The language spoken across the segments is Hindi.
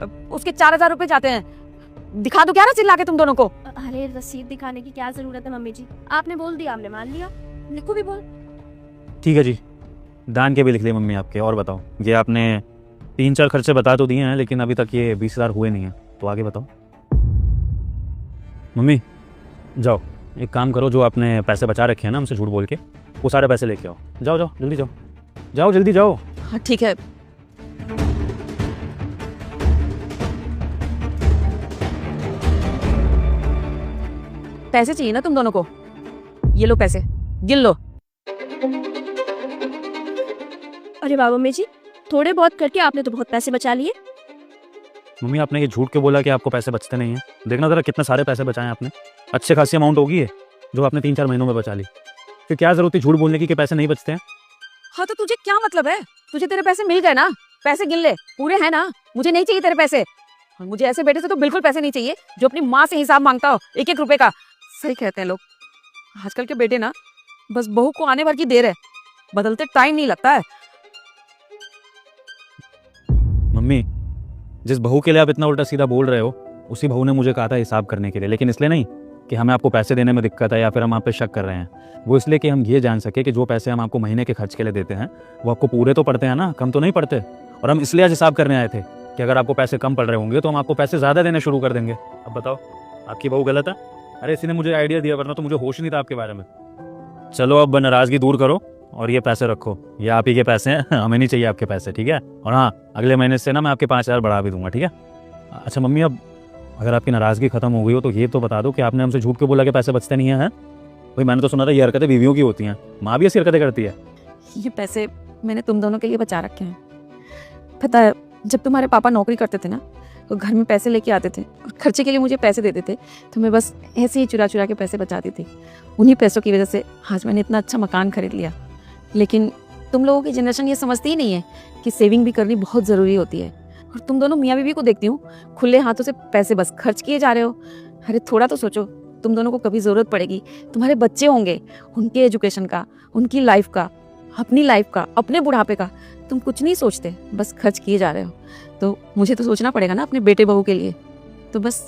उसके 4000 रुपए जाते हैं। दिखा दो क्या ना चिल्ला के तुम दोनों को। अरे रसीद दिखाने की क्या जरूरत है मम्मी जी, आपने बोल दिया हमने मान लिया। लिखो भी बोल। ठीक है जी, दान के भी लिख लिए मम्मी आपके। और बताओ, ये आपने 3-4 खर्चे बता तो दिए हैं, लेकिन अभी तक ये 20,000 हुए नहीं हैं, तो आगे बताओ। मम्मी जाओ, एक काम करो, जो आपने पैसे बचा रखे हैं ना हमसे झूठ बोल के, वो सारे पैसे लेके आओ। जाओ जाओ जल्दी जाओ, जाओ जल्दी जाओ। हाँ ठीक है। पैसे चाहिए ना तुम दोनों को? ये लो पैसे, गिन लो। अरे वाह मम्मी जी, थोड़े बहुत करके आपने तो बहुत पैसे बचा लिए। मम्मी आपने ये झूठ के बोला कि आपको पैसे बचते नहीं हैं। देखना ज़रा कितने सारे पैसे बचाए आपने। अच्छे खासी अमाउंट होगी है जो आपने 3-4 महीनों में बचा ली। फिर क्या ज़रूरत थी झूठ बोलने की कि पैसे नहीं बचते हैं? हाँ तो तुझे क्या मतलब है? तुझे तेरे पैसे मिल गए ना, पैसे गिन ले, पूरे हैं ना। मुझे नहीं चाहिए तेरे पैसे, और मुझे ऐसे बेटे से तो बिल्कुल पैसे नहीं चाहिए जो अपनी माँ से हिसाब मांगता हो 1-1 रुपए का। सही कहते हैं लोग, आजकल के बेटे ना बस बहू को आने भर की देर है, बदलते टाइम नहीं लगता है। मम्मी, जिस बहू के लिए आप इतना उल्टा सीधा बोल रहे हो, उसी बहू ने मुझे कहा था हिसाब करने के लिए, लेकिन इसलिए नहीं कि हमें आपको पैसे देने में दिक्कत है या फिर हम आप पे शक कर रहे हैं। वो इसलिए कि हम ये जान सके कि जो पैसे हम आपको महीने के खर्च के लिए देते हैं वो आपको पूरे तो पड़ते हैं ना, कम तो नहीं पड़ते। और हम इसलिए आज हिसाब करने आए थे कि अगर आपको पैसे कम पड़ रहे होंगे तो हम आपको पैसे ज़्यादा देने शुरू कर देंगे। अब बताओ, आपकी बहू गलत है? अरे इसी ने मुझे आइडिया दिया, वरना तो मुझे होश नहीं था आपके बारे में। चलो अब नाराज़गी दूर करो और ये पैसे रखो, ये आप ही के पैसे हैं, हमें नहीं चाहिए आपके पैसे, ठीक है? और हाँ, अगले महीने से ना मैं आपके 5,000 बढ़ा भी दूंगा, ठीक है? अच्छा मम्मी, अब अगर आपकी नाराज़गी खत्म हो गई हो तो ये तो बता दो कि आपने हमसे झूठ के बोला कि पैसे बचते नहीं हैं? भाई मैंने तो सुना था ये हरकतें बीवियों की होती हैं, माँ भी ऐसी हरकतें करती है। ये पैसे मैंने तुम दोनों के लिए बचा रखे हैं। पता है, जब तुम्हारे पापा नौकरी करते थे ना, तो घर में पैसे लेके आते थे और खर्चे के लिए मुझे पैसे देते थे, तो मैं बस ऐसे ही चुरा चुरा के पैसे बचाती थी। उन्हीं पैसों की वजह से आज मैंने इतना अच्छा मकान खरीद लिया। लेकिन तुम लोगों की जनरेशन ये समझती ही नहीं है कि सेविंग भी करनी बहुत ज़रूरी होती है। और तुम दोनों मियाँ बीवी को देखती हूँ, खुले हाथों से पैसे बस खर्च किए जा रहे हो। अरे थोड़ा तो सोचो, तुम दोनों को कभी ज़रूरत पड़ेगी, तुम्हारे बच्चे होंगे, उनके एजुकेशन का, उनकी लाइफ का, अपनी लाइफ का, अपने बुढ़ापे का। तुम कुछ नहीं सोचते, बस खर्च किए जा रहे हो। तो मुझे तो सोचना पड़ेगा ना अपने बेटे बहू के लिए, तो बस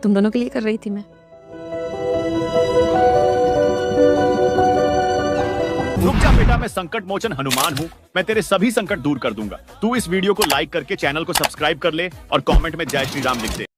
तुम दोनों के लिए कर रही थी मैं। रुक जा बेटा, मैं संकट मोचन हनुमान हूँ, मैं तेरे सभी संकट दूर कर दूंगा। तू इस वीडियो को लाइक करके चैनल को सब्सक्राइब कर ले और कमेंट में जय श्री राम लिख दे।